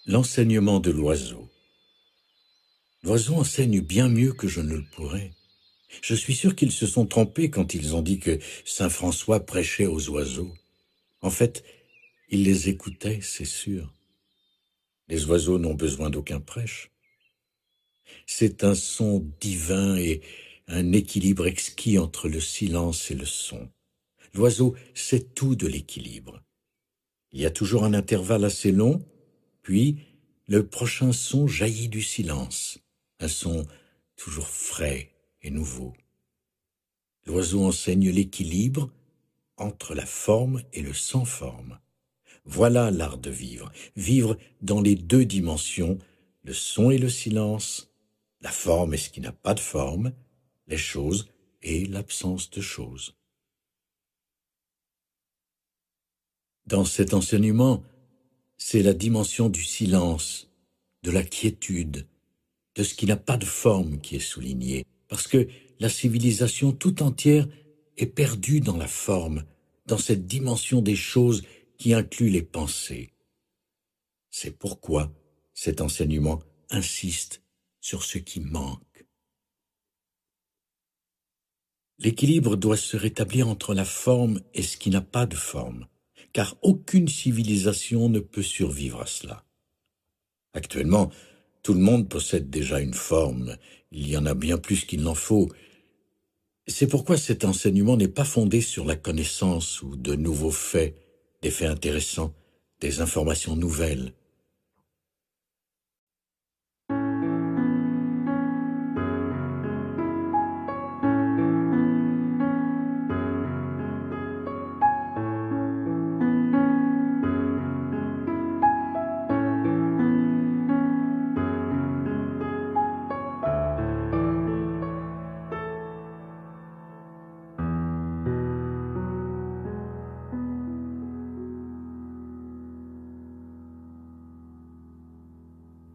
L'enseignement de l'oiseau. L'oiseau enseigne bien mieux que je ne le pourrais. Je suis sûr qu'ils se sont trompés quand ils ont dit que saint François prêchait aux oiseaux. En fait, il les écoutait, c'est sûr. Les oiseaux n'ont besoin d'aucun prêche. C'est un son divin et un équilibre exquis entre le silence et le son. L'oiseau sait tout de l'équilibre. Il y a toujours un intervalle assez long, puis le prochain son jaillit du silence, un son toujours frais et nouveau. L'oiseau enseigne l'équilibre entre la forme et le sans forme. Voilà l'art de vivre, vivre dans les deux dimensions, le son et le silence, la forme et ce qui n'a pas de forme, les choses et l'absence de choses. Dans cet enseignement, c'est la dimension du silence, de la quiétude, de ce qui n'a pas de forme qui est soulignée, parce que la civilisation tout entière est perdue dans la forme, dans cette dimension des choses qui inclut les pensées. C'est pourquoi cet enseignement insiste sur ce qui manque. L'équilibre doit se rétablir entre la forme et ce qui n'a pas de forme, car aucune civilisation ne peut survivre à cela. Actuellement, tout le monde possède déjà une forme, il y en a bien plus qu'il n'en faut. C'est pourquoi cet enseignement n'est pas fondé sur la connaissance ou de nouveaux faits, des faits intéressants, des informations nouvelles.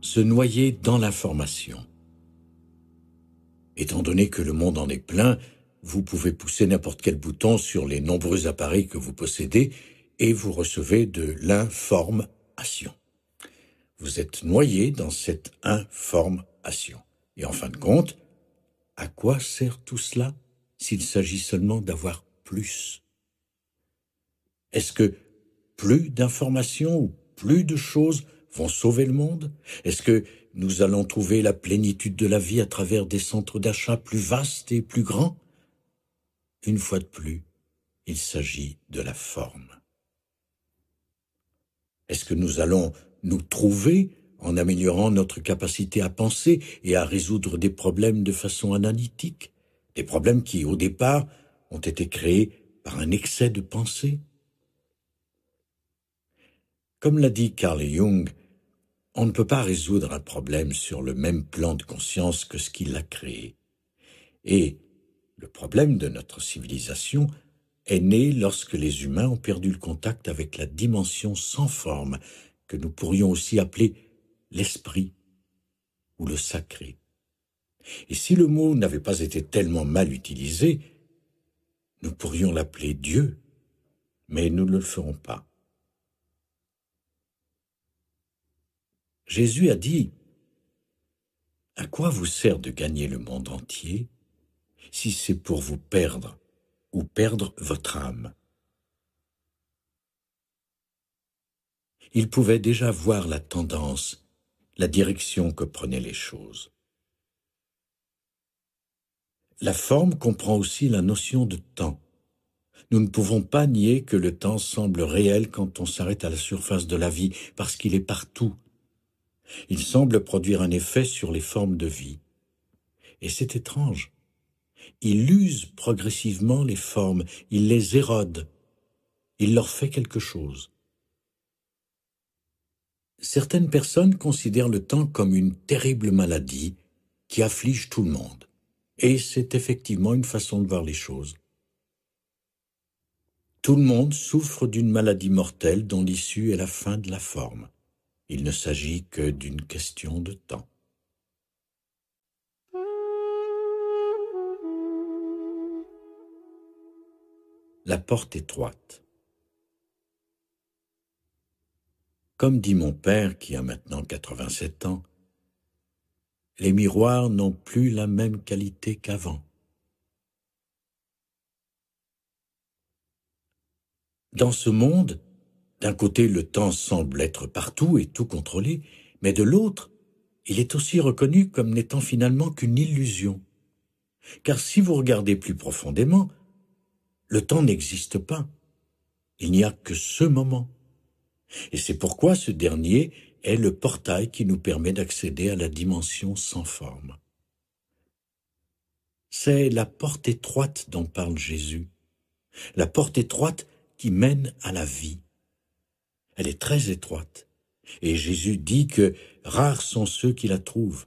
Se noyer dans l'information. Étant donné que le monde en est plein, vous pouvez pousser n'importe quel bouton sur les nombreux appareils que vous possédez et vous recevez de l'information. Vous êtes noyé dans cette information. Et en fin de compte, à quoi sert tout cela s'il s'agit seulement d'avoir plus? Est-ce que plus d'informations ou plus de choses vont sauver le monde? Est-ce que nous allons trouver la plénitude de la vie à travers des centres d'achat plus vastes et plus grands? Une fois de plus, il s'agit de la forme. Est-ce que nous allons nous trouver en améliorant notre capacité à penser et à résoudre des problèmes de façon analytique, des problèmes qui, au départ, ont été créés par un excès de pensée? Comme l'a dit Carl Jung, on ne peut pas résoudre un problème sur le même plan de conscience que ce qui l'a créé. Et le problème de notre civilisation est né lorsque les humains ont perdu le contact avec la dimension sans forme que nous pourrions aussi appeler l'esprit ou le sacré. Et si le mot n'avait pas été tellement mal utilisé, nous pourrions l'appeler Dieu, mais nous ne le ferons pas. Jésus a dit « À quoi vous sert de gagner le monde entier si c'est pour vous perdre ou perdre votre âme ?» Il pouvait déjà voir la tendance, la direction que prenaient les choses. La forme comprend aussi la notion de temps. Nous ne pouvons pas nier que le temps semble réel quand on s'arrête à la surface de la vie, parce qu'il est partout. Il semble produire un effet sur les formes de vie. Et c'est étrange. Il use progressivement les formes, il les érode, il leur fait quelque chose. Certaines personnes considèrent le temps comme une terrible maladie qui afflige tout le monde. Et c'est effectivement une façon de voir les choses. Tout le monde souffre d'une maladie mortelle dont l'issue est la fin de la forme. Il ne s'agit que d'une question de temps. La porte étroite. Comme dit mon père, qui a maintenant 87 ans, les miroirs n'ont plus la même qualité qu'avant. Dans ce monde, d'un côté, le temps semble être partout et tout contrôlé, mais de l'autre, il est aussi reconnu comme n'étant finalement qu'une illusion. Car si vous regardez plus profondément, le temps n'existe pas. Il n'y a que ce moment. Et c'est pourquoi ce dernier est le portail qui nous permet d'accéder à la dimension sans forme. C'est la porte étroite dont parle Jésus, la porte étroite qui mène à la vie. Elle est très étroite, et Jésus dit que rares sont ceux qui la trouvent.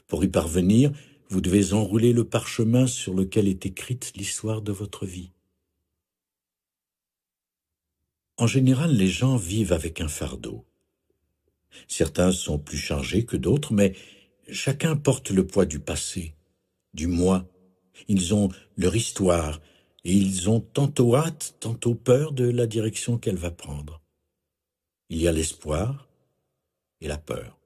Pour y parvenir, vous devez enrouler le parchemin sur lequel est écrite l'histoire de votre vie. En général, les gens vivent avec un fardeau. Certains sont plus chargés que d'autres, mais chacun porte le poids du passé, du moi. Ils ont leur histoire, et ils ont tantôt hâte, tantôt peur de la direction qu'elle va prendre. Il y a l'espoir et la peur.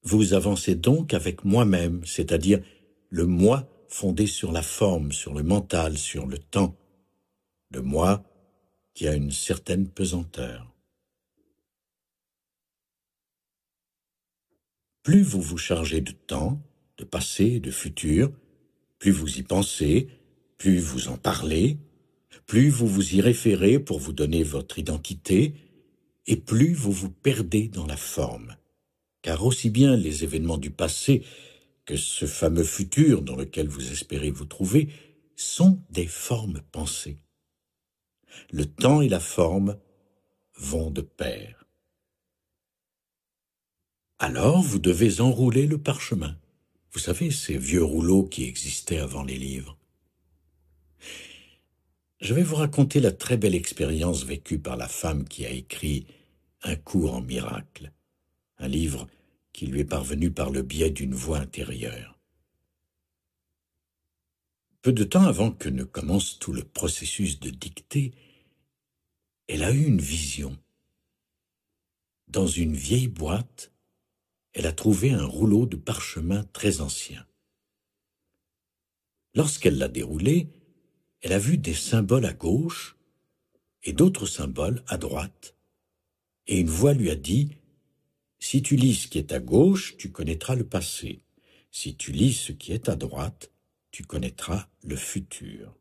Vous avancez donc avec moi-même, c'est-à-dire le moi fondé sur la forme, sur le mental, sur le temps. Le moi qui a une certaine pesanteur. Plus vous vous chargez de temps, de passé et de futur, plus vous y pensez, plus vous en parlez, plus vous vous y référez pour vous donner votre identité, et plus vous vous perdez dans la forme. Car aussi bien les événements du passé que ce fameux futur dans lequel vous espérez vous trouver sont des formes pensées. Le temps et la forme vont de pair. Alors vous devez enrouler le parchemin. Vous savez, ces vieux rouleaux qui existaient avant les livres. Je vais vous raconter la très belle expérience vécue par la femme qui a écrit Un cours en miracle, un livre qui lui est parvenu par le biais d'une voix intérieure. Peu de temps avant que ne commence tout le processus de dictée, elle a eu une vision. Dans une vieille boîte, elle a trouvé un rouleau de parchemin très ancien. Lorsqu'elle l'a déroulé, elle a vu des symboles à gauche et d'autres symboles à droite. Et une voix lui a dit « Si tu lis ce qui est à gauche, tu connaîtras le passé. Si tu lis ce qui est à droite, tu connaîtras le futur. »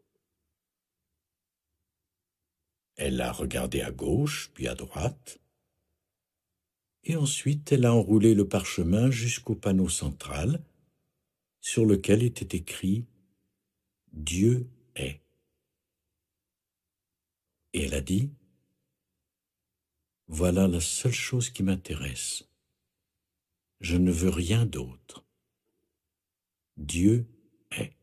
Elle a regardé à gauche, puis à droite, et ensuite elle a enroulé le parchemin jusqu'au panneau central, sur lequel était écrit « Dieu est ». Et elle a dit « Voilà la seule chose qui m'intéresse. Je ne veux rien d'autre. Dieu est. »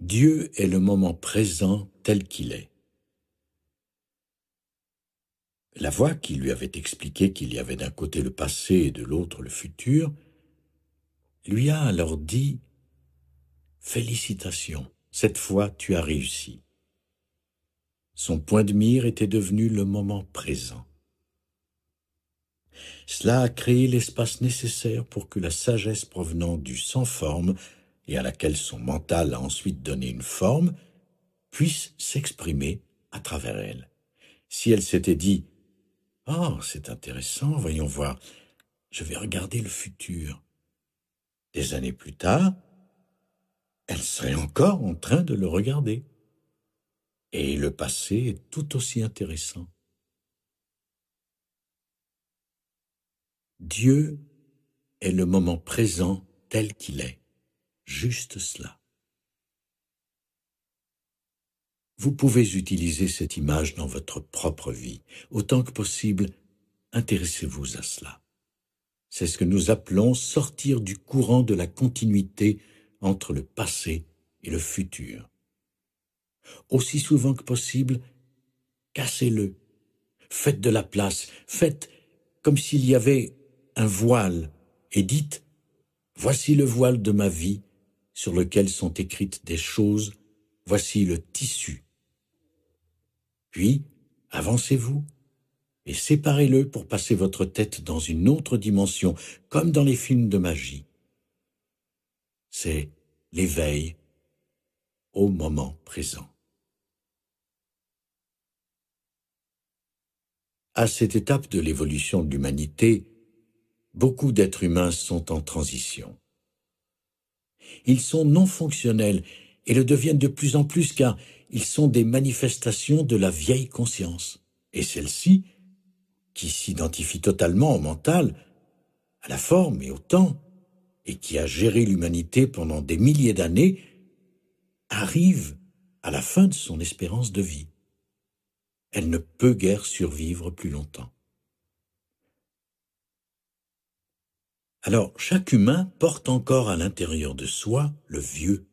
Dieu est le moment présent tel qu'il est. La voix qui lui avait expliqué qu'il y avait d'un côté le passé et de l'autre le futur, lui a alors dit « Félicitations, cette fois tu as réussi. » Son point de mire était devenu le moment présent. Cela a créé l'espace nécessaire pour que la sagesse provenant du sans forme et à laquelle son mental a ensuite donné une forme, puisse s'exprimer à travers elle. Si elle s'était dit « Oh, c'est intéressant, voyons voir, je vais regarder le futur », des années plus tard, elle serait encore en train de le regarder. Et le passé est tout aussi intéressant. Dieu est le moment présent tel qu'il est, juste cela. Vous pouvez utiliser cette image dans votre propre vie. Autant que possible, intéressez-vous à cela. C'est ce que nous appelons sortir du courant de la continuité entre le passé et le futur. Aussi souvent que possible, cassez-le. Faites de la place, faites comme s'il y avait un voile, et dites, voici le voile de ma vie, sur lequel sont écrites des choses, voici le tissu. Puis, avancez-vous, et séparez-le pour passer votre tête dans une autre dimension, comme dans les films de magie. C'est l'éveil au moment présent. À cette étape de l'évolution de l'humanité, beaucoup d'êtres humains sont en transition. Ils sont non fonctionnels et le deviennent de plus en plus car ils sont des manifestations de la vieille conscience. Et celle-ci, qui s'identifie totalement au mental, à la forme et au temps, et qui a géré l'humanité pendant des milliers d'années, arrive à la fin de son espérance de vie. Elle ne peut guère survivre plus longtemps. Alors, chaque humain porte encore à l'intérieur de soi le vieux.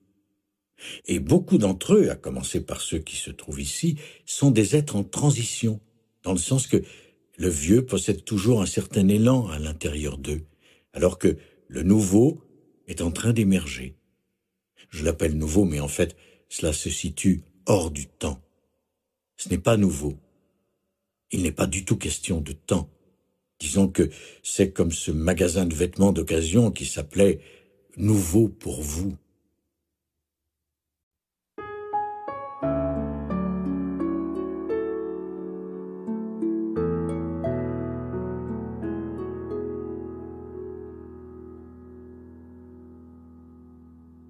Et beaucoup d'entre eux, à commencer par ceux qui se trouvent ici, sont des êtres en transition, dans le sens que le vieux possède toujours un certain élan à l'intérieur d'eux, alors que le nouveau est en train d'émerger. Je l'appelle nouveau, mais en fait, cela se situe hors du temps. Ce n'est pas nouveau. Il n'est pas du tout question de temps. Disons que c'est comme ce magasin de vêtements d'occasion qui s'appelait « Nouveau pour vous ».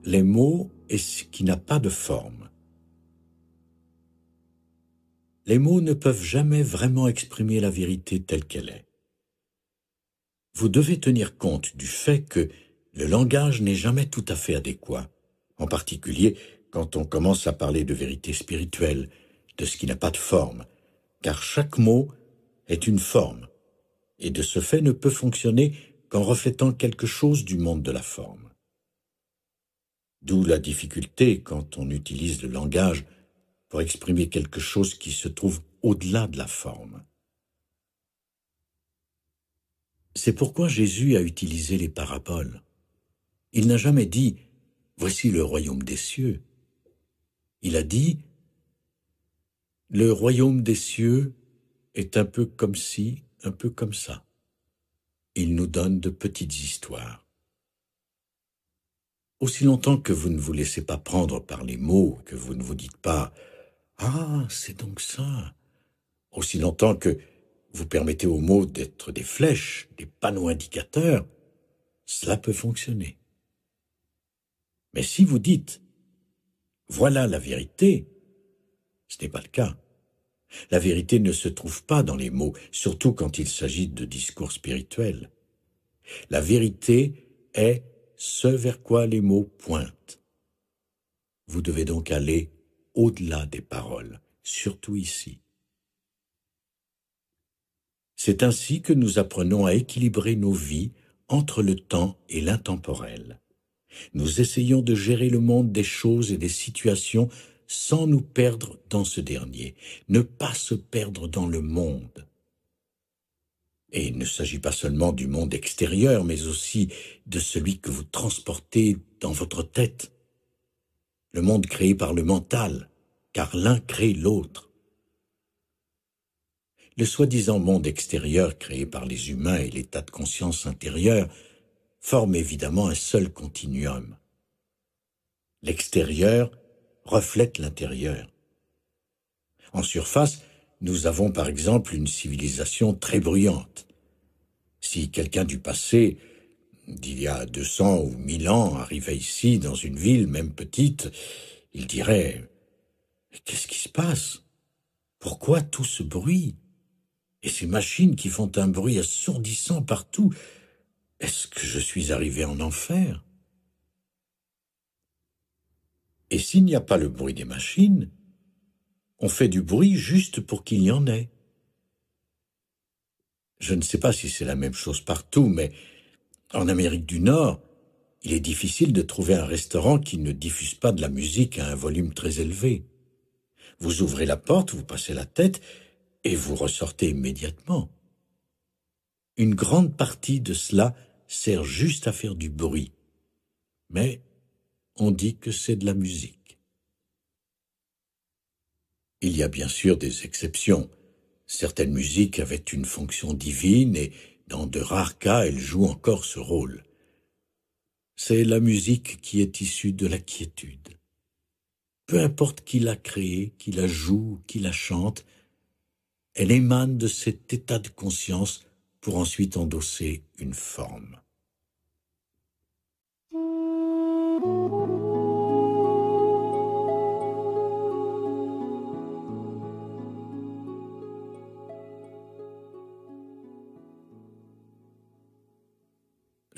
Les mots est ce qui n'a pas de forme. Les mots ne peuvent jamais vraiment exprimer la vérité telle qu'elle est. Vous devez tenir compte du fait que le langage n'est jamais tout à fait adéquat, en particulier quand on commence à parler de vérité spirituelle, de ce qui n'a pas de forme, car chaque mot est une forme, et de ce fait ne peut fonctionner qu'en reflétant quelque chose du monde de la forme. D'où la difficulté quand on utilise le langage pour exprimer quelque chose qui se trouve au-delà de la forme. C'est pourquoi Jésus a utilisé les paraboles. Il n'a jamais dit « Voici le royaume des cieux ». Il a dit « Le royaume des cieux est un peu comme ci, un peu comme ça ». Il nous donne de petites histoires. Aussi longtemps que vous ne vous laissez pas prendre par les mots, que vous ne vous dites pas « Ah, c'est donc ça », aussi longtemps que vous permettez aux mots d'être des flèches, des panneaux indicateurs, cela peut fonctionner. Mais si vous dites « Voilà la vérité », ce n'est pas le cas. La vérité ne se trouve pas dans les mots, surtout quand il s'agit de discours spirituels. La vérité est ce vers quoi les mots pointent. Vous devez donc aller au-delà des paroles, surtout ici. C'est ainsi que nous apprenons à équilibrer nos vies entre le temps et l'intemporel. Nous essayons de gérer le monde des choses et des situations sans nous perdre dans ce dernier, ne pas se perdre dans le monde. Et il ne s'agit pas seulement du monde extérieur, mais aussi de celui que vous transportez dans votre tête. Le monde créé par le mental, car l'un crée l'autre. Le soi-disant monde extérieur créé par les humains et l'état de conscience intérieur forment évidemment un seul continuum. L'extérieur reflète l'intérieur. En surface, nous avons par exemple une civilisation très bruyante. Si quelqu'un du passé, d'il y a 200 ou 1000 ans, arrivait ici, dans une ville, même petite, il dirait « Qu'est-ce qui se passe? Pourquoi tout ce bruit? Et ces machines qui font un bruit assourdissant partout, est-ce que je suis arrivé en enfer ?» Et s'il n'y a pas le bruit des machines, on fait du bruit juste pour qu'il y en ait. Je ne sais pas si c'est la même chose partout, mais en Amérique du Nord, il est difficile de trouver un restaurant qui ne diffuse pas de la musique à un volume très élevé. Vous ouvrez la porte, vous passez la tête, et vous ressortez immédiatement. Une grande partie de cela sert juste à faire du bruit. Mais on dit que c'est de la musique. Il y a bien sûr des exceptions. Certaines musiques avaient une fonction divine et, dans de rares cas, elles jouent encore ce rôle. C'est la musique qui est issue de la quiétude. Peu importe qui l'a créée, qui la joue, qui la chante, elle émane de cet état de conscience pour ensuite endosser une forme.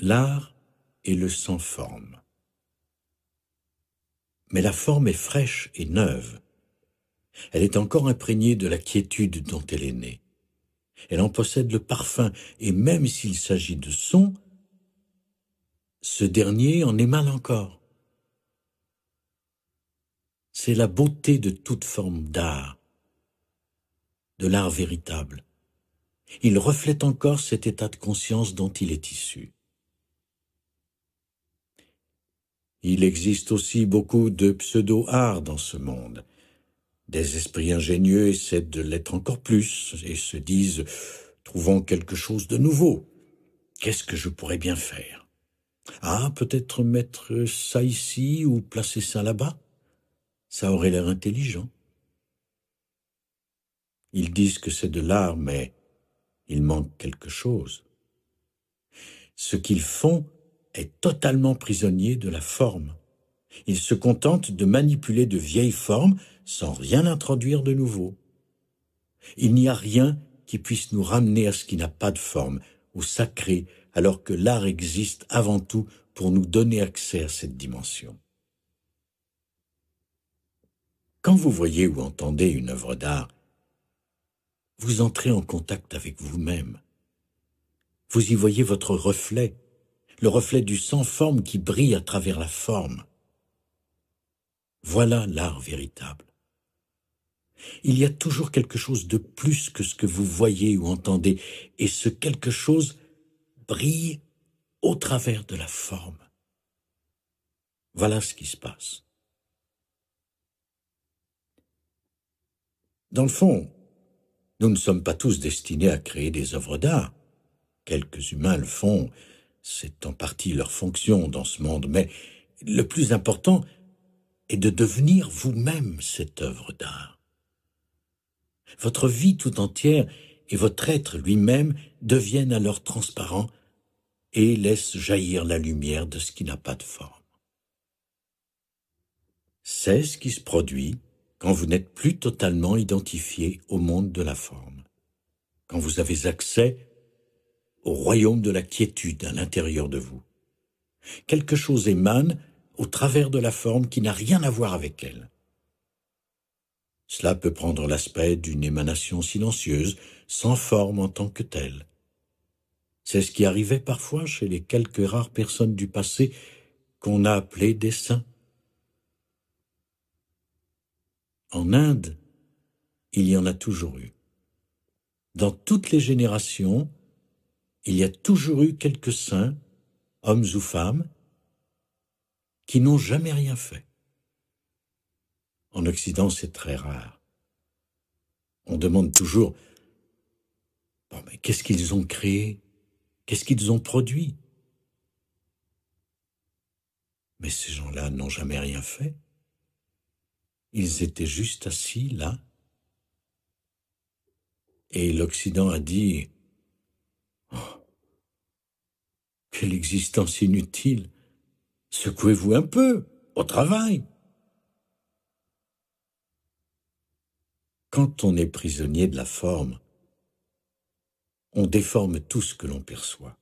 L'art est le sans forme. Mais la forme est fraîche et neuve. Elle est encore imprégnée de la quiétude dont elle est née. Elle en possède le parfum, et même s'il s'agit de son, ce dernier en émane encore. C'est la beauté de toute forme d'art, de l'art véritable. Il reflète encore cet état de conscience dont il est issu. Il existe aussi beaucoup de pseudo-art dans ce monde. Des esprits ingénieux essaient de l'être encore plus et se disent « trouvons quelque chose de nouveau. Qu'est-ce que je pourrais bien faire ? Ah, peut-être mettre ça ici ou placer ça là-bas ? Ça aurait l'air intelligent. » Ils disent que c'est de l'art, mais il manque quelque chose. Ce qu'ils font est totalement prisonnier de la forme. Ils se contentent de manipuler de vieilles formes sans rien introduire de nouveau. Il n'y a rien qui puisse nous ramener à ce qui n'a pas de forme, au sacré, alors que l'art existe avant tout pour nous donner accès à cette dimension. Quand vous voyez ou entendez une œuvre d'art, vous entrez en contact avec vous-même. Vous y voyez votre reflet, le reflet du sans-forme qui brille à travers la forme. Voilà l'art véritable. Il y a toujours quelque chose de plus que ce que vous voyez ou entendez, et ce quelque chose brille au travers de la forme. Voilà ce qui se passe. Dans le fond, nous ne sommes pas tous destinés à créer des œuvres d'art. Quelques humains le font, c'est en partie leur fonction dans ce monde, mais le plus important est de devenir vous-même cette œuvre d'art. Votre vie tout entière et votre être lui-même deviennent alors transparents et laissent jaillir la lumière de ce qui n'a pas de forme. C'est ce qui se produit quand vous n'êtes plus totalement identifié au monde de la forme, quand vous avez accès au royaume de la quiétude à l'intérieur de vous. Quelque chose émane au travers de la forme qui n'a rien à voir avec elle. Cela peut prendre l'aspect d'une émanation silencieuse, sans forme en tant que telle. C'est ce qui arrivait parfois chez les quelques rares personnes du passé qu'on a appelées des saints. En Inde, il y en a toujours eu. Dans toutes les générations, il y a toujours eu quelques saints, hommes ou femmes, qui n'ont jamais rien fait. En Occident, c'est très rare. On demande toujours « Bon, mais qu'est-ce qu'ils ont créé ? Qu'est-ce qu'ils ont produit ?» Mais ces gens-là n'ont jamais rien fait. Ils étaient juste assis là. Et l'Occident a dit « Oh, quelle existence inutile ! Secouez-vous un peu, au travail !» Quand on est prisonnier de la forme, on déforme tout ce que l'on perçoit.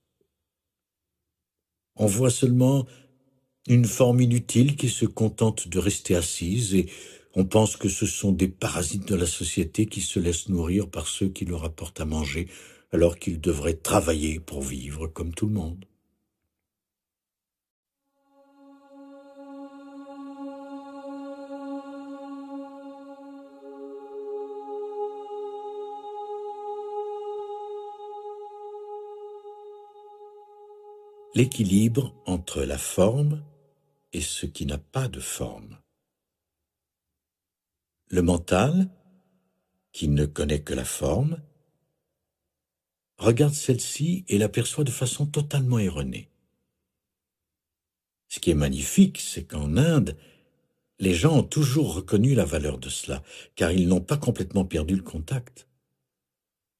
On voit seulement une forme inutile qui se contente de rester assise et on pense que ce sont des parasites de la société qui se laissent nourrir par ceux qui leur apportent à manger alors qu'ils devraient travailler pour vivre comme tout le monde. l'équilibre entre la forme et ce qui n'a pas de forme. Le mental, qui ne connaît que la forme, regarde celle-ci et l'aperçoit de façon totalement erronée. Ce qui est magnifique, c'est qu'en Inde, les gens ont toujours reconnu la valeur de cela, car ils n'ont pas complètement perdu le contact.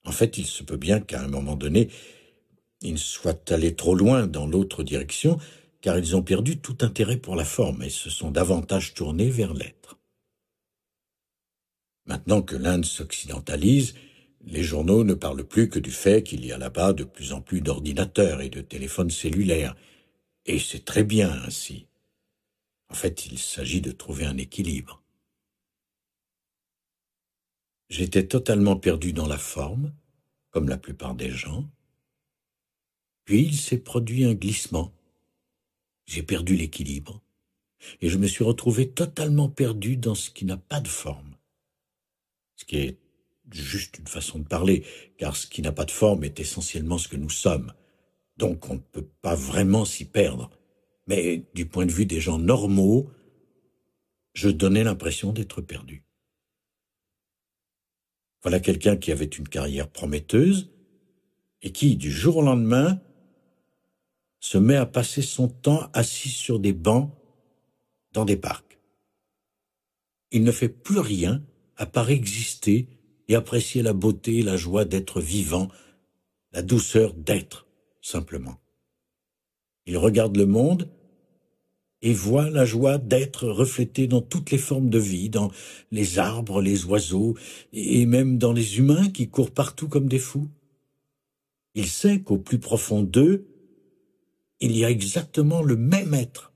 En fait, il se peut bien qu'à un moment donné, ils soient allés trop loin dans l'autre direction, car ils ont perdu tout intérêt pour la forme et se sont davantage tournés vers l'être. Maintenant que l'Inde s'occidentalise, les journaux ne parlent plus que du fait qu'il y a là-bas de plus en plus d'ordinateurs et de téléphones cellulaires, et c'est très bien ainsi. En fait, il s'agit de trouver un équilibre. J'étais totalement perdu dans la forme, comme la plupart des gens. Puis il s'est produit un glissement. J'ai perdu l'équilibre, et je me suis retrouvé totalement perdu dans ce qui n'a pas de forme. Ce qui est juste une façon de parler, car ce qui n'a pas de forme est essentiellement ce que nous sommes. Donc on ne peut pas vraiment s'y perdre. Mais du point de vue des gens normaux, je donnais l'impression d'être perdu. Voilà quelqu'un qui avait une carrière prometteuse et qui, du jour au lendemain, se met à passer son temps assis sur des bancs dans des parcs. Il ne fait plus rien à part exister et apprécier la beauté et la joie d'être vivant, la douceur d'être, simplement. Il regarde le monde et voit la joie d'être reflétée dans toutes les formes de vie, dans les arbres, les oiseaux, et même dans les humains qui courent partout comme des fous. Il sait qu'au plus profond d'eux, il y a exactement le même être.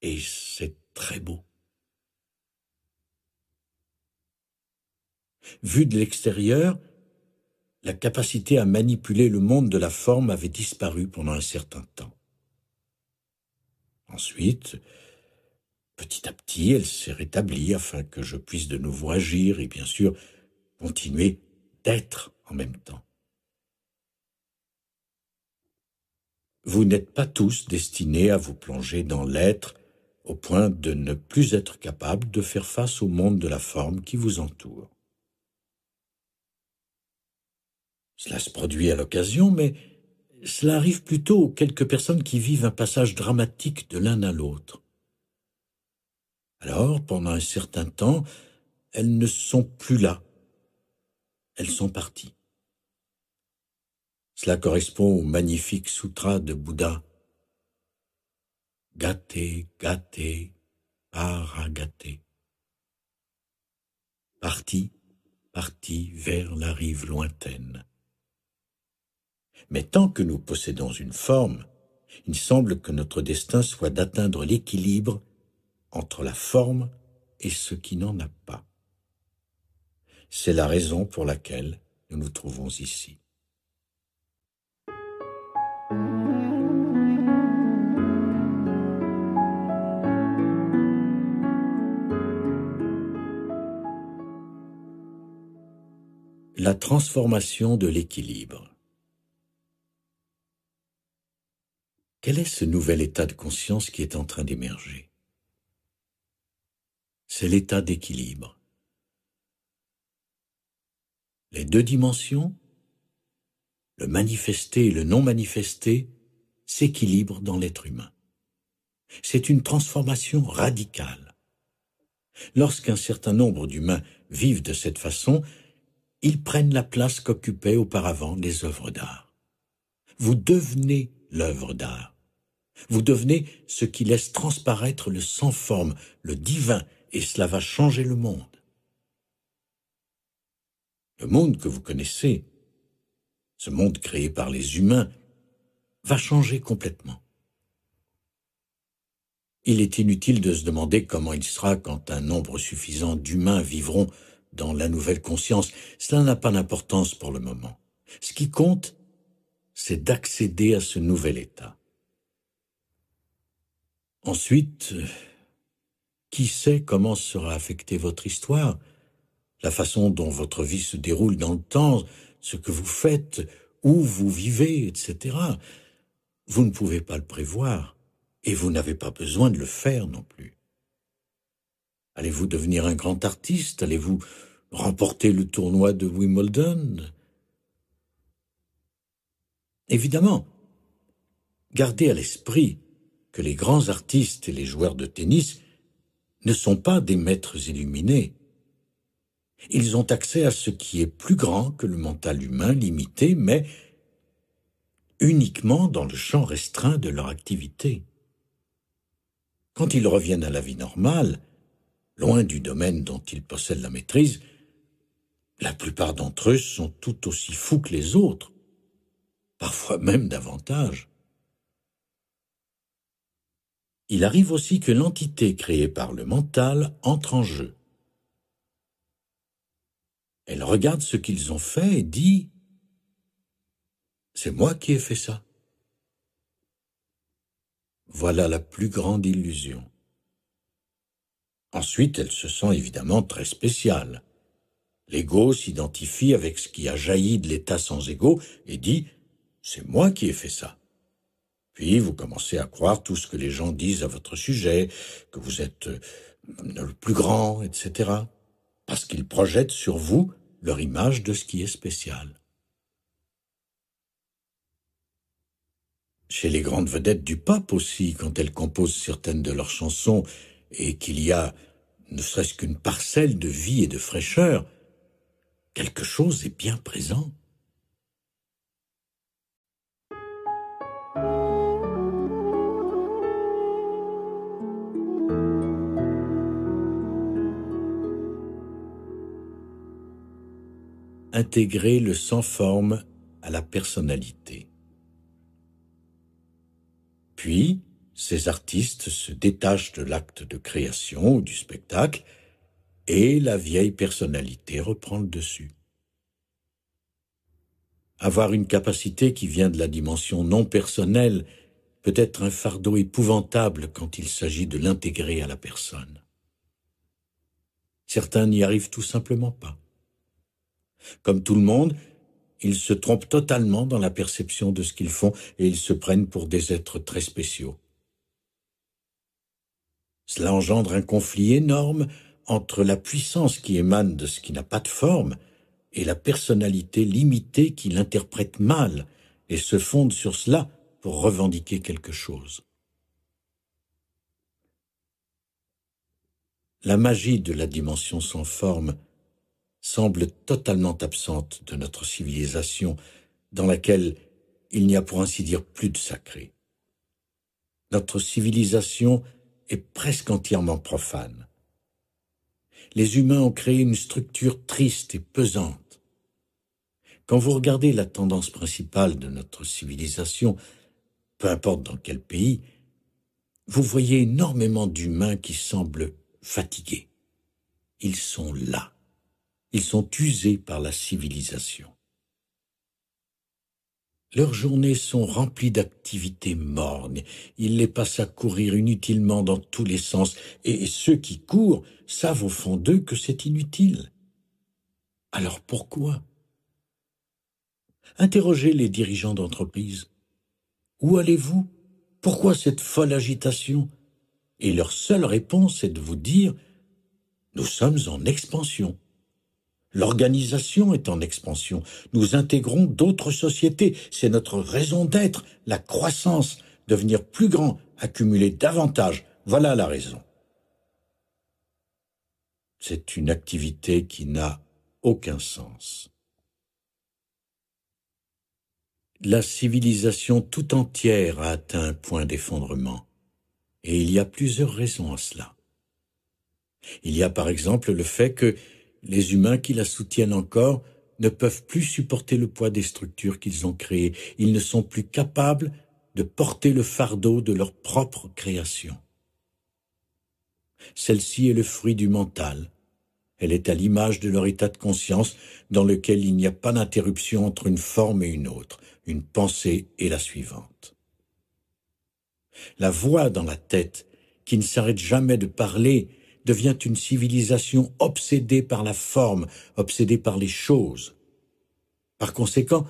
Et c'est très beau. Vu de l'extérieur, la capacité à manipuler le monde de la forme avait disparu pendant un certain temps. Ensuite, petit à petit, elle s'est rétablie afin que je puisse de nouveau agir et bien sûr continuer d'être en même temps. Vous n'êtes pas tous destinés à vous plonger dans l'être au point de ne plus être capable de faire face au monde de la forme qui vous entoure. Cela se produit à l'occasion, mais cela arrive plutôt aux quelques personnes qui vivent un passage dramatique de l'un à l'autre. Alors, pendant un certain temps, elles ne sont plus là. Elles sont parties. Cela correspond au magnifique sutra de Bouddha. Gate, gate, paragate. Parti, parti vers la rive lointaine. Mais tant que nous possédons une forme, il semble que notre destin soit d'atteindre l'équilibre entre la forme et ce qui n'en a pas. C'est la raison pour laquelle nous nous trouvons ici. La transformation de l'équilibre. Quel est ce nouvel état de conscience qui est en train d'émerger? C'est l'état d'équilibre. Les deux dimensions, le manifesté et le non manifesté, s'équilibrent dans l'être humain. C'est une transformation radicale. Lorsqu'un certain nombre d'humains vivent de cette façon, ils prennent la place qu'occupaient auparavant les œuvres d'art. Vous devenez l'œuvre d'art. Vous devenez ce qui laisse transparaître le sans forme, le divin, et cela va changer le monde. Le monde que vous connaissez, ce monde créé par les humains, va changer complètement. Il est inutile de se demander comment il sera quand un nombre suffisant d'humains vivront dans la nouvelle conscience. Cela n'a pas d'importance pour le moment. Ce qui compte, c'est d'accéder à ce nouvel état. Ensuite, qui sait comment sera affectée votre histoire, la façon dont votre vie se déroule dans le temps, ce que vous faites, où vous vivez, etc. vous ne pouvez pas le prévoir, et vous n'avez pas besoin de le faire non plus. Allez-vous devenir un grand artiste? Allez-vous remporter le tournoi de Wimbledon? Évidemment, gardez à l'esprit que les grands artistes et les joueurs de tennis ne sont pas des maîtres illuminés. Ils ont accès à ce qui est plus grand que le mental humain limité, mais uniquement dans le champ restreint de leur activité. Quand ils reviennent à la vie normale, loin du domaine dont ils possèdent la maîtrise, la plupart d'entre eux sont tout aussi fous que les autres, parfois même davantage. Il arrive aussi que l'entité créée par le mental entre en jeu. Elle regarde ce qu'ils ont fait et dit « C'est moi qui ai fait ça ». Voilà la plus grande illusion. Ensuite, elle se sent évidemment très spéciale. L'ego s'identifie avec ce qui a jailli de l'état sans ego et dit « C'est moi qui ai fait ça ». Puis vous commencez à croire tout ce que les gens disent à votre sujet, que vous êtes le plus grand, etc. Parce qu'ils projettent sur vous leur image de ce qui est spécial. Chez les grandes vedettes du pop aussi, quand elles composent certaines de leurs chansons et qu'il y a ne serait-ce qu'une parcelle de vie et de fraîcheur, quelque chose est bien présent. Intégrer le sans-forme à la personnalité. Puis, ces artistes se détachent de l'acte de création ou du spectacle et la vieille personnalité reprend le dessus. Avoir une capacité qui vient de la dimension non personnelle peut être un fardeau épouvantable quand il s'agit de l'intégrer à la personne. Certains n'y arrivent tout simplement pas. Comme tout le monde, ils se trompent totalement dans la perception de ce qu'ils font et ils se prennent pour des êtres très spéciaux. Cela engendre un conflit énorme entre la puissance qui émane de ce qui n'a pas de forme et la personnalité limitée qui l'interprète mal et se fonde sur cela pour revendiquer quelque chose. La magie de la dimension sans forme semble totalement absente de notre civilisation, dans laquelle il n'y a pour ainsi dire plus de sacré. Notre civilisation est presque entièrement profane. Les humains ont créé une structure triste et pesante. Quand vous regardez la tendance principale de notre civilisation, peu importe dans quel pays, vous voyez énormément d'humains qui semblent fatigués. Ils sont là. Ils sont usés par la civilisation. Leurs journées sont remplies d'activités mornes. Ils les passent à courir inutilement dans tous les sens. Et ceux qui courent savent au fond d'eux que c'est inutile. Alors pourquoi? Interrogez les dirigeants d'entreprise. Où allez-vous? Pourquoi cette folle agitation? Et leur seule réponse est de vous dire « Nous sommes en expansion ». L'organisation est en expansion. Nous intégrons d'autres sociétés. C'est notre raison d'être, la croissance, devenir plus grand, accumuler davantage. Voilà la raison. C'est une activité qui n'a aucun sens. La civilisation tout entière a atteint un point d'effondrement. Et il y a plusieurs raisons à cela. Il y a par exemple le fait que les humains qui la soutiennent encore ne peuvent plus supporter le poids des structures qu'ils ont créées. Ils ne sont plus capables de porter le fardeau de leur propre création. Celle-ci est le fruit du mental. Elle est à l'image de leur état de conscience dans lequel il n'y a pas d'interruption entre une forme et une autre, une pensée et la suivante. La voix dans la tête, qui ne s'arrête jamais de parler, devient une civilisation obsédée par la forme, obsédée par les choses. Par conséquent,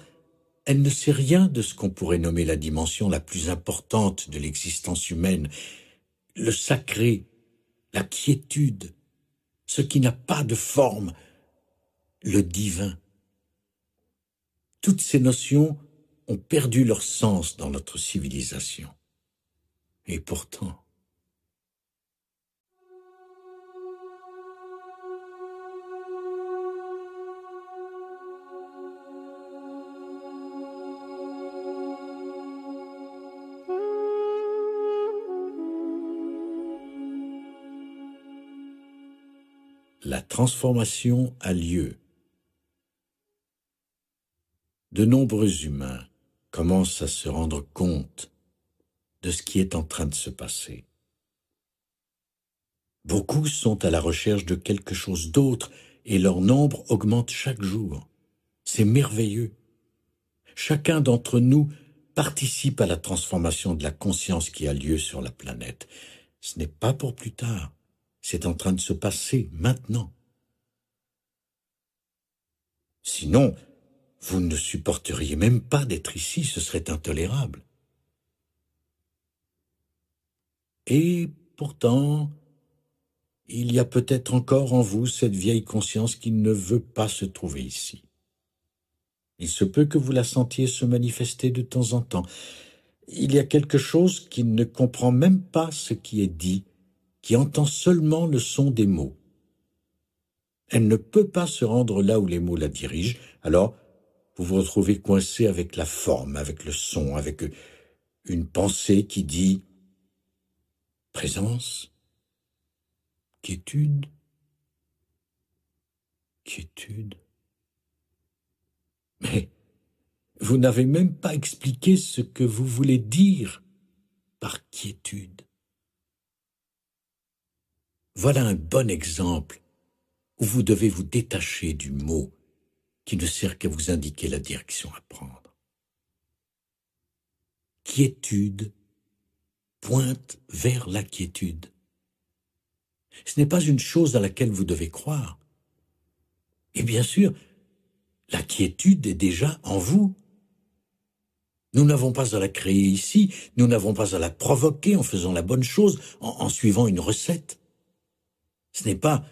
elle ne sait rien de ce qu'on pourrait nommer la dimension la plus importante de l'existence humaine, le sacré, la quiétude, ce qui n'a pas de forme, le divin. Toutes ces notions ont perdu leur sens dans notre civilisation. Et pourtant, la transformation a lieu. De nombreux humains commencent à se rendre compte de ce qui est en train de se passer. Beaucoup sont à la recherche de quelque chose d'autre et leur nombre augmente chaque jour. C'est merveilleux. Chacun d'entre nous participe à la transformation de la conscience qui a lieu sur la planète. Ce n'est pas pour plus tard. C'est en train de se passer maintenant. Sinon, vous ne supporteriez même pas d'être ici, ce serait intolérable. Et pourtant, il y a peut-être encore en vous cette vieille conscience qui ne veut pas se trouver ici. Il se peut que vous la sentiez se manifester de temps en temps. Il y a quelque chose qui ne comprend même pas ce qui est dit, qui entend seulement le son des mots. Elle ne peut pas se rendre là où les mots la dirigent, alors vous vous retrouvez coincé avec la forme, avec le son, avec une pensée qui dit présence, quiétude, quiétude. Mais vous n'avez même pas expliqué ce que vous voulez dire par quiétude. Voilà un bon exemple où vous devez vous détacher du mot qui ne sert qu'à vous indiquer la direction à prendre. Quiétude pointe vers la quiétude. Ce n'est pas une chose à laquelle vous devez croire. Et bien sûr, la quiétude est déjà en vous. Nous n'avons pas à la créer ici, nous n'avons pas à la provoquer en faisant la bonne chose, en suivant une recette. Ce n'est pas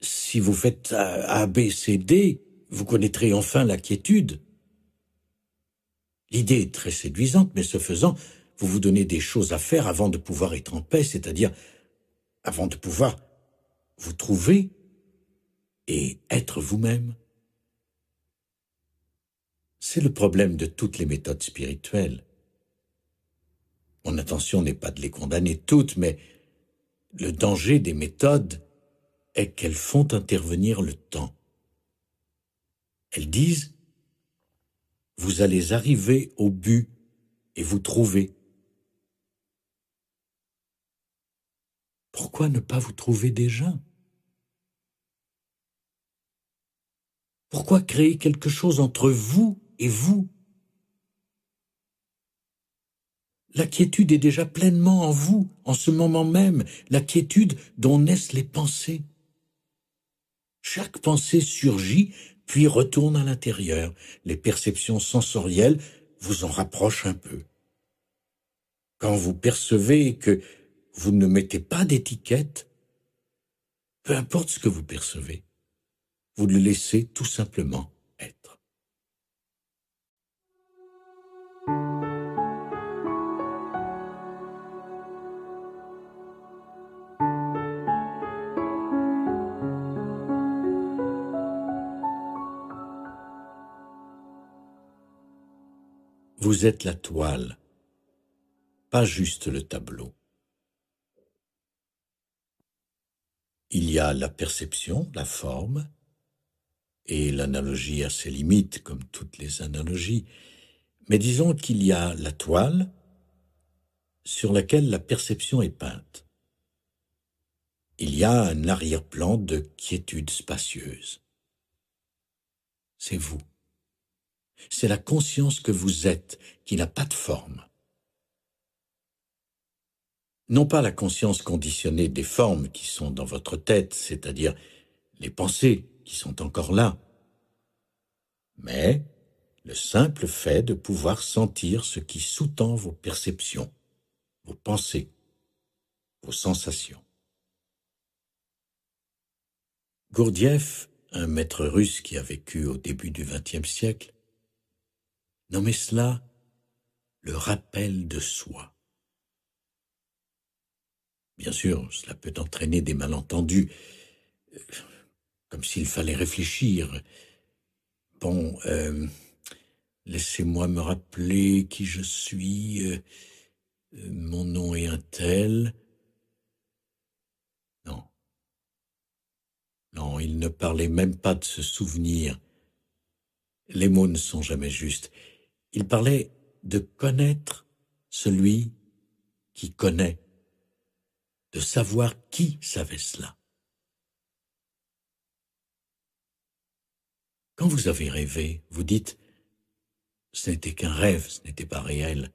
si vous faites A, B, C, D, vous connaîtrez enfin la quiétude. L'idée est très séduisante, mais ce faisant, vous vous donnez des choses à faire avant de pouvoir être en paix, c'est-à-dire avant de pouvoir vous trouver et être vous-même. C'est le problème de toutes les méthodes spirituelles. Mon intention n'est pas de les condamner toutes, mais le danger des méthodes est qu'elles font intervenir le temps. Elles disent « Vous allez arriver au but et vous trouver ». Pourquoi ne pas vous trouver déjà? Pourquoi créer quelque chose entre vous et vous? La quiétude est déjà pleinement en vous, en ce moment même, la quiétude dont naissent les pensées. Chaque pensée surgit, puis retourne à l'intérieur. Les perceptions sensorielles vous en rapprochent un peu. Quand vous percevez que vous ne mettez pas d'étiquette, peu importe ce que vous percevez, vous le laissez tout simplement être. Vous êtes la toile, pas juste le tableau. Il y a la perception, la forme, et l'analogie a ses limites, comme toutes les analogies, mais disons qu'il y a la toile sur laquelle la perception est peinte. Il y a un arrière-plan de quiétude spacieuse. C'est vous. C'est la conscience que vous êtes, qui n'a pas de forme. Non pas la conscience conditionnée des formes qui sont dans votre tête, c'est-à-dire les pensées qui sont encore là, mais le simple fait de pouvoir sentir ce qui sous-tend vos perceptions, vos pensées, vos sensations. Gurdjieff, un maître russe qui a vécu au début du XXe siècle, nommait cela le rappel de soi. Bien sûr, cela peut entraîner des malentendus, comme s'il fallait réfléchir. Bon, laissez-moi me rappeler qui je suis, mon nom est un tel. Non, il ne parlait même pas de se souvenir. Les mots ne sont jamais justes. Il parlait de connaître celui qui connaît, de savoir qui savait cela. Quand vous avez rêvé, vous dites « ce n'était qu'un rêve, ce n'était pas réel ».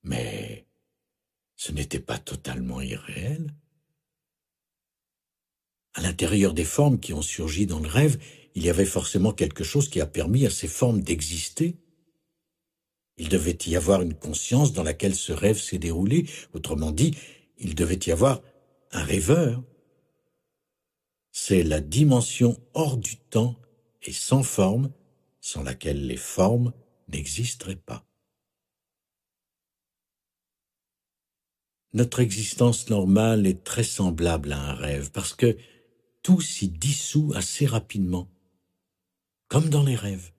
Mais ce n'était pas totalement irréel. À l'intérieur des formes qui ont surgi dans le rêve, il y avait forcément quelque chose qui a permis à ces formes d'exister. Il devait y avoir une conscience dans laquelle ce rêve s'est déroulé. Autrement dit, il devait y avoir un rêveur. C'est la dimension hors du temps et sans forme, sans laquelle les formes n'existeraient pas. Notre existence normale est très semblable à un rêve parce que tout s'y dissout assez rapidement, comme dans les rêves.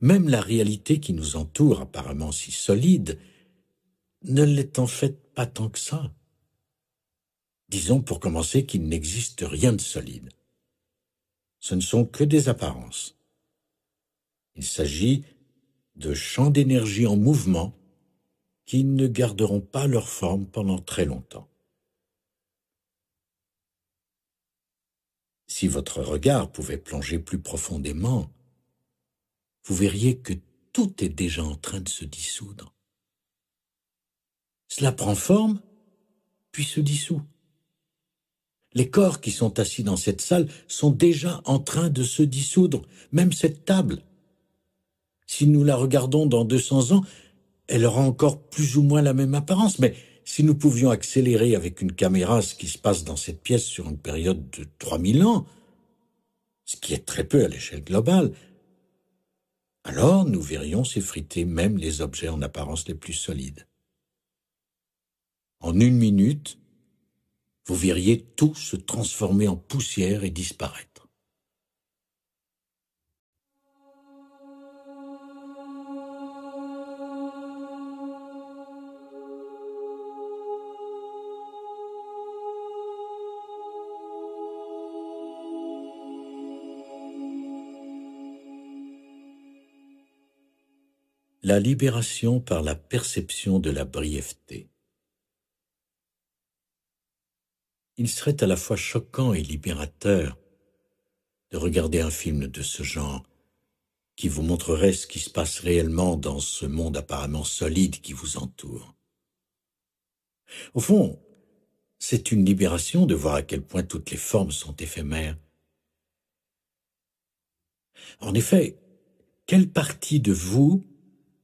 Même la réalité qui nous entoure, apparemment si solide, ne l'est en fait pas tant que ça. Disons pour commencer qu'il n'existe rien de solide. Ce ne sont que des apparences. Il s'agit de champs d'énergie en mouvement qui ne garderont pas leur forme pendant très longtemps. Si votre regard pouvait plonger plus profondément, vous verriez que tout est déjà en train de se dissoudre. Cela prend forme, puis se dissout. Les corps qui sont assis dans cette salle sont déjà en train de se dissoudre, même cette table. Si nous la regardons dans 200 ans, elle aura encore plus ou moins la même apparence, mais si nous pouvions accélérer avec une caméra ce qui se passe dans cette pièce sur une période de 3000 ans, ce qui est très peu à l'échelle globale, alors nous verrions s'effriter même les objets en apparence les plus solides. En 1 minute, vous verriez tout se transformer en poussière et disparaître. La libération par la perception de la brièveté. Il serait à la fois choquant et libérateur de regarder un film de ce genre qui vous montrerait ce qui se passe réellement dans ce monde apparemment solide qui vous entoure. Au fond, c'est une libération de voir à quel point toutes les formes sont éphémères. En effet, quelle partie de vous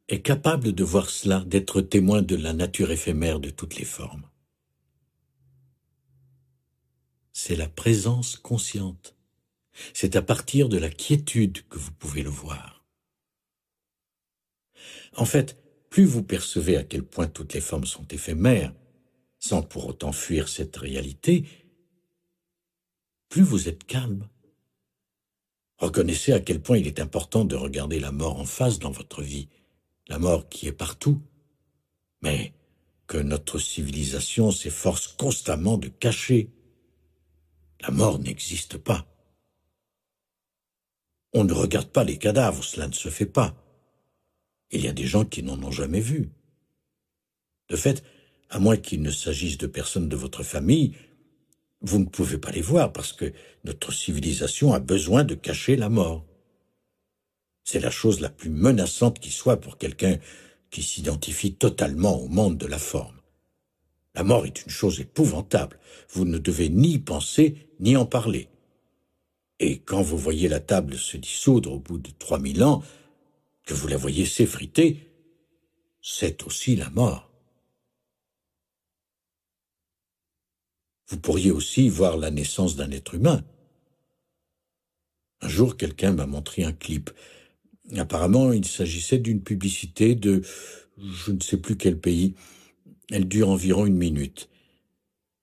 est capable de voir cela, d'être témoin de la nature éphémère de toutes les formes? C'est la présence consciente. C'est à partir de la quiétude que vous pouvez le voir. En fait, plus vous percevez à quel point toutes les formes sont éphémères, sans pour autant fuir cette réalité, plus vous êtes calme. Reconnaissez à quel point il est important de regarder la mort en face dans votre vie, la mort qui est partout, mais que notre civilisation s'efforce constamment de cacher. La mort n'existe pas. On ne regarde pas les cadavres, cela ne se fait pas. Il y a des gens qui n'en ont jamais vu. De fait, à moins qu'il ne s'agisse de personnes de votre famille, vous ne pouvez pas les voir parce que notre civilisation a besoin de cacher la mort. C'est la chose la plus menaçante qui soit pour quelqu'un qui s'identifie totalement au monde de la forme. La mort est une chose épouvantable. Vous ne devez ni y penser, ni en parler. Et quand vous voyez la table se dissoudre au bout de 3000 ans, que vous la voyez s'effriter, c'est aussi la mort. Vous pourriez aussi voir la naissance d'un être humain. Un jour, quelqu'un m'a montré un clip. Apparemment, il s'agissait d'une publicité de je ne sais plus quel pays. Elle dure environ 1 minute.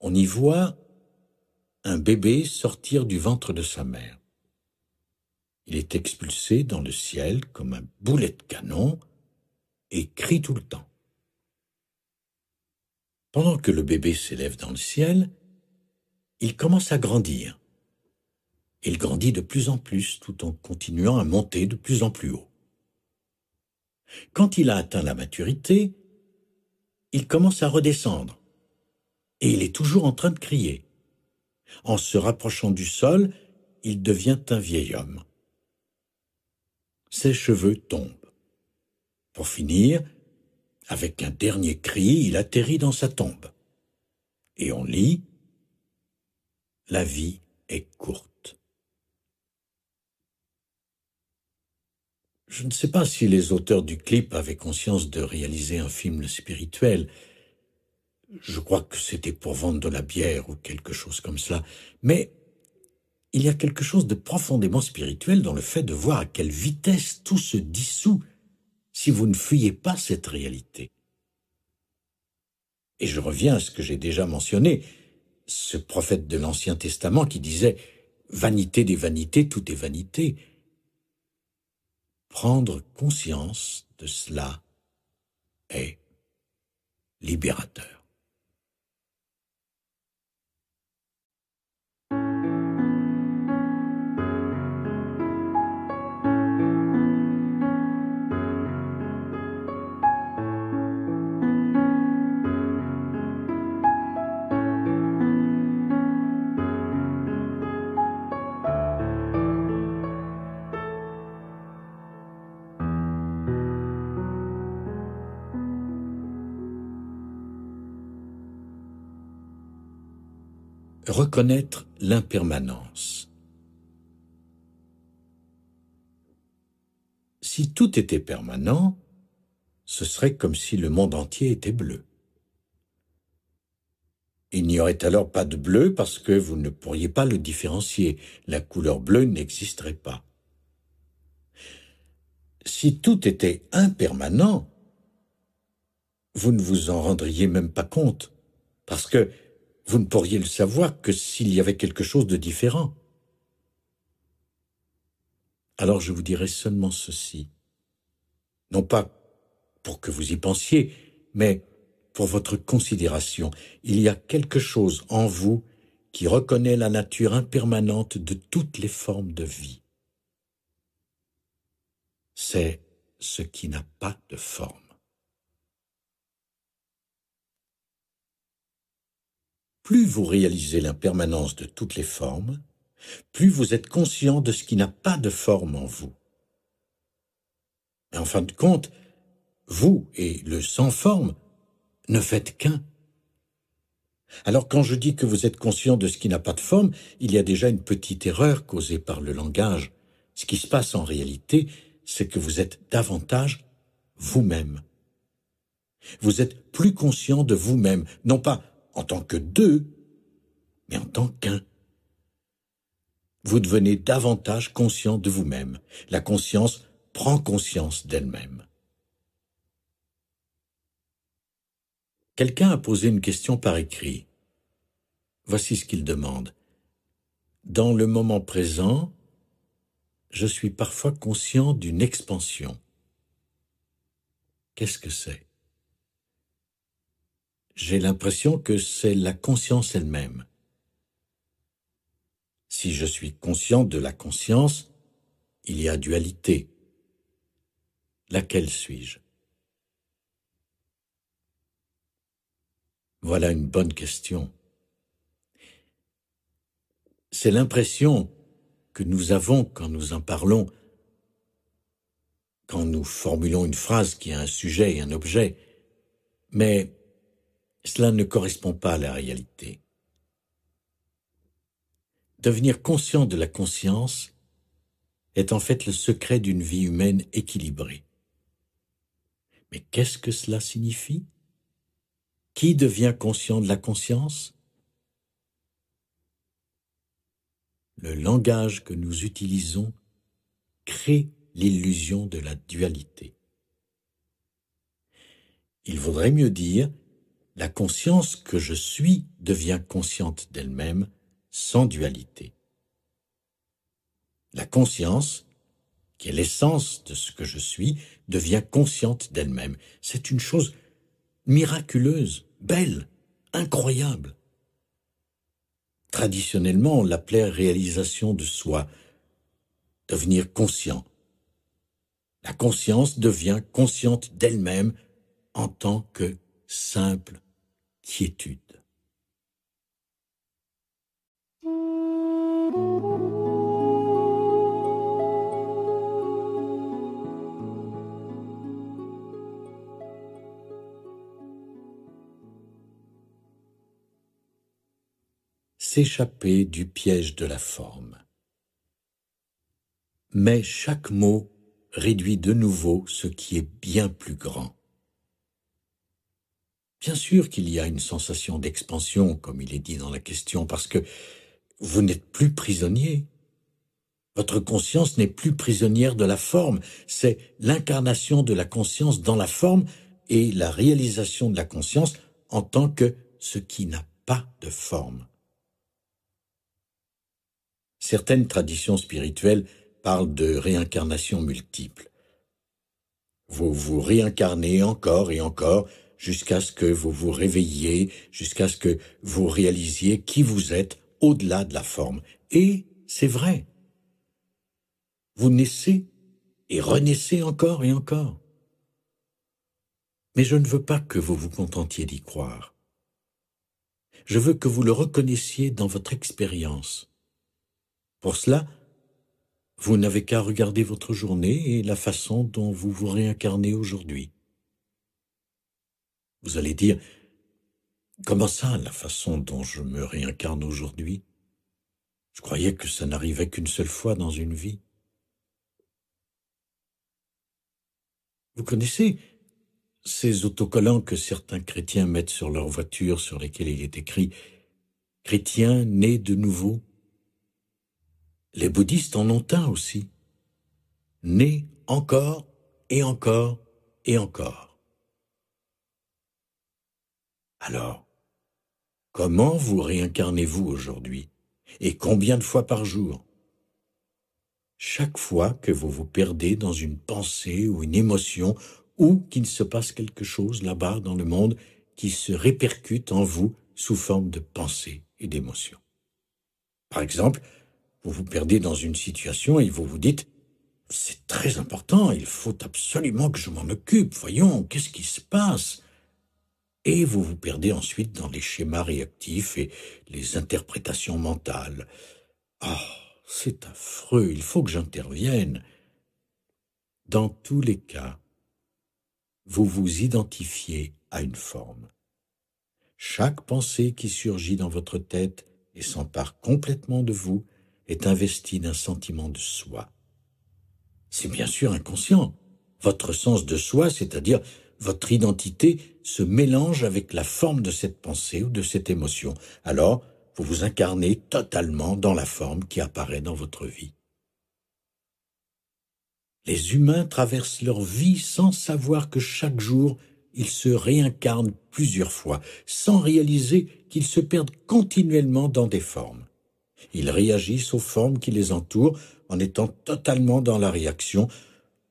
On y voit un bébé sortir du ventre de sa mère. Il est expulsé dans le ciel comme un boulet de canon et crie tout le temps. Pendant que le bébé s'élève dans le ciel, il commence à grandir. Il grandit de plus en plus tout en continuant à monter de plus en plus haut. Quand il a atteint la maturité, il commence à redescendre et il est toujours en train de crier. En se rapprochant du sol, il devient un vieil homme. Ses cheveux tombent. Pour finir, avec un dernier cri, il atterrit dans sa tombe. Et on lit « La vie est courte ». Je ne sais pas si les auteurs du clip avaient conscience de réaliser un film spirituel. Je crois que c'était pour vendre de la bière ou quelque chose comme cela. Mais il y a quelque chose de profondément spirituel dans le fait de voir à quelle vitesse tout se dissout si vous ne fuyez pas cette réalité. Et je reviens à ce que j'ai déjà mentionné, ce prophète de l'Ancien Testament qui disait « Vanité des vanités, tout est vanité ». Prendre conscience de cela est libérateur. Reconnaître l'impermanence. Si tout était permanent, ce serait comme si le monde entier était bleu. Il n'y aurait alors pas de bleu parce que vous ne pourriez pas le différencier. La couleur bleue n'existerait pas. Si tout était impermanent, vous ne vous en rendriez même pas compte, parce que vous ne pourriez le savoir que s'il y avait quelque chose de différent. Alors je vous dirai seulement ceci, non pas pour que vous y pensiez, mais pour votre considération. Il y a quelque chose en vous qui reconnaît la nature impermanente de toutes les formes de vie. C'est ce qui n'a pas de forme. Plus vous réalisez l'impermanence de toutes les formes, plus vous êtes conscient de ce qui n'a pas de forme en vous. Et en fin de compte, vous et le sans forme ne faites qu'un. Alors quand je dis que vous êtes conscient de ce qui n'a pas de forme, il y a déjà une petite erreur causée par le langage. Ce qui se passe en réalité, c'est que vous êtes davantage vous-même. Vous êtes plus conscient de vous-même, non pas en tant que deux, mais en tant qu'un. Vous devenez davantage conscient de vous-même. La conscience prend conscience d'elle-même. Quelqu'un a posé une question par écrit. Voici ce qu'il demande. Dans le moment présent, je suis parfois conscient d'une expansion. Qu'est-ce que c'est? J'ai l'impression que c'est la conscience elle-même. Si je suis conscient de la conscience, il y a dualité. Laquelle suis-je? Voilà une bonne question. C'est l'impression que nous avons quand nous en parlons, quand nous formulons une phrase qui a un sujet et un objet, mais cela ne correspond pas à la réalité. Devenir conscient de la conscience est en fait le secret d'une vie humaine équilibrée. Mais qu'est-ce que cela signifie? Qui devient conscient de la conscience? Le langage que nous utilisons crée l'illusion de la dualité. Il vaudrait mieux dire « la conscience que je suis devient consciente d'elle-même sans dualité ». La conscience, qui est l'essence de ce que je suis, devient consciente d'elle-même. C'est une chose miraculeuse, belle, incroyable. Traditionnellement, on l'appelait réalisation de soi, devenir conscient. La conscience devient consciente d'elle-même en tant que simple quiétude. S'échapper du piège de la forme. Mais chaque mot réduit de nouveau ce qui est bien plus grand. Bien sûr qu'il y a une sensation d'expansion, comme il est dit dans la question, parce que vous n'êtes plus prisonnier. Votre conscience n'est plus prisonnière de la forme, c'est l'incarnation de la conscience dans la forme et la réalisation de la conscience en tant que ce qui n'a pas de forme. Certaines traditions spirituelles parlent de réincarnation multiple. Vous vous réincarnez encore et encore jusqu'à ce que vous vous réveilliez, jusqu'à ce que vous réalisiez qui vous êtes au-delà de la forme. Et c'est vrai. Vous naissez et renaissez encore et encore. Mais je ne veux pas que vous vous contentiez d'y croire. Je veux que vous le reconnaissiez dans votre expérience. Pour cela, vous n'avez qu'à regarder votre journée et la façon dont vous vous réincarnez aujourd'hui. Vous allez dire, comment ça, la façon dont je me réincarne aujourd'hui? Je croyais que ça n'arrivait qu'une seule fois dans une vie. Vous connaissez ces autocollants que certains chrétiens mettent sur leurs voitures sur lesquels il est écrit « Chrétien né de nouveau ». Les bouddhistes en ont un aussi. Né encore et encore et encore. Alors, comment vous réincarnez-vous aujourd'hui? Et combien de fois par jour? Chaque fois que vous vous perdez dans une pensée ou une émotion ou qu'il se passe quelque chose là-bas dans le monde qui se répercute en vous sous forme de pensée et d'émotion. Par exemple, vous vous perdez dans une situation et vous vous dites « C'est très important, il faut absolument que je m'en occupe, voyons, qu'est-ce qui se passe ?» Et vous vous perdez ensuite dans les schémas réactifs et les interprétations mentales. « Oh, c'est affreux, il faut que j'intervienne. » Dans tous les cas, vous vous identifiez à une forme. Chaque pensée qui surgit dans votre tête et s'empare complètement de vous est investie d'un sentiment de soi. C'est bien sûr inconscient. Votre sens de soi, c'est-à-dire votre identité, se mélange avec la forme de cette pensée ou de cette émotion. Alors, vous vous incarnez totalement dans la forme qui apparaît dans votre vie. Les humains traversent leur vie sans savoir que chaque jour, ils se réincarnent plusieurs fois, sans réaliser qu'ils se perdent continuellement dans des formes. Ils réagissent aux formes qui les entourent en étant totalement dans la réaction,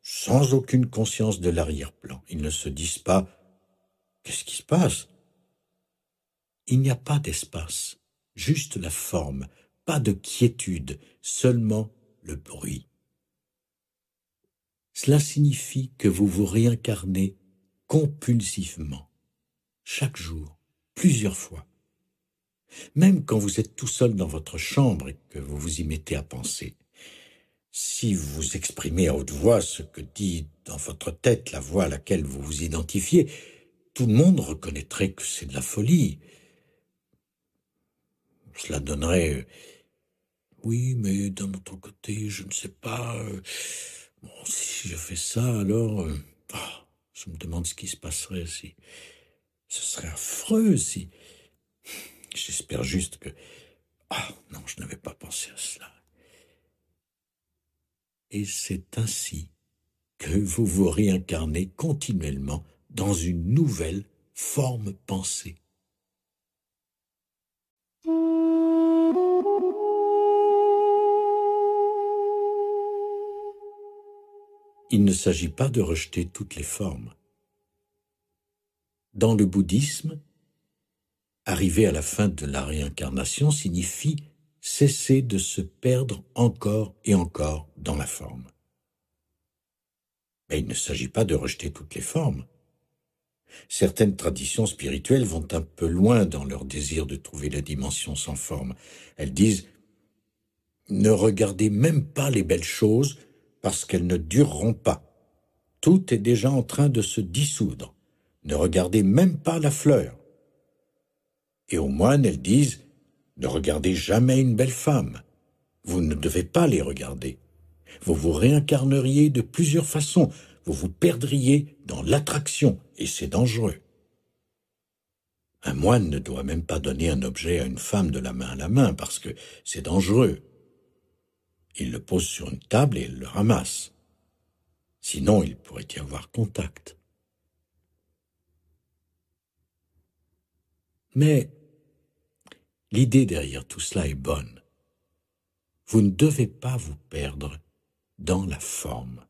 sans aucune conscience de l'arrière-plan. Ils ne se disent pas « Qu'est-ce qui se passe ?» Il n'y a pas d'espace, juste la forme, pas de quiétude, seulement le bruit. Cela signifie que vous vous réincarnez compulsivement, chaque jour, plusieurs fois. Même quand vous êtes tout seul dans votre chambre et que vous vous y mettez à penser. Si vous exprimez à haute voix ce que dit dans votre tête la voix à laquelle vous vous identifiez, tout le monde reconnaîtrait que c'est de la folie. Cela donnerait Oui, mais d'un autre côté, je ne sais pas. Bon, si je fais ça, alors... je me demande ce qui se passerait si... Ce serait affreux si... J'espère juste que... Ah, non, je n'avais pas pensé à cela. Et c'est ainsi que vous vous réincarnez continuellement dans une nouvelle forme pensée. Il ne s'agit pas de rejeter toutes les formes. Dans le bouddhisme, arriver à la fin de la réincarnation signifie cesser de se perdre encore et encore dans la forme. Mais il ne s'agit pas de rejeter toutes les formes. Certaines traditions spirituelles vont un peu loin dans leur désir de trouver la dimension sans forme. Elles disent « Ne regardez même pas les belles choses parce qu'elles ne dureront pas. Tout est déjà en train de se dissoudre. Ne regardez même pas la fleur. » Et aux moines, elles disent « Ne regardez jamais une belle femme. Vous ne devez pas les regarder. Vous vous réincarneriez de plusieurs façons. Vous vous perdriez dans l'attraction et c'est dangereux. » Un moine ne doit même pas donner un objet à une femme de la main à la main parce que c'est dangereux. Il le pose sur une table et elle le ramasse. Sinon, il pourrait y avoir contact. Mais l'idée derrière tout cela est bonne. Vous ne devez pas vous perdre dans la forme.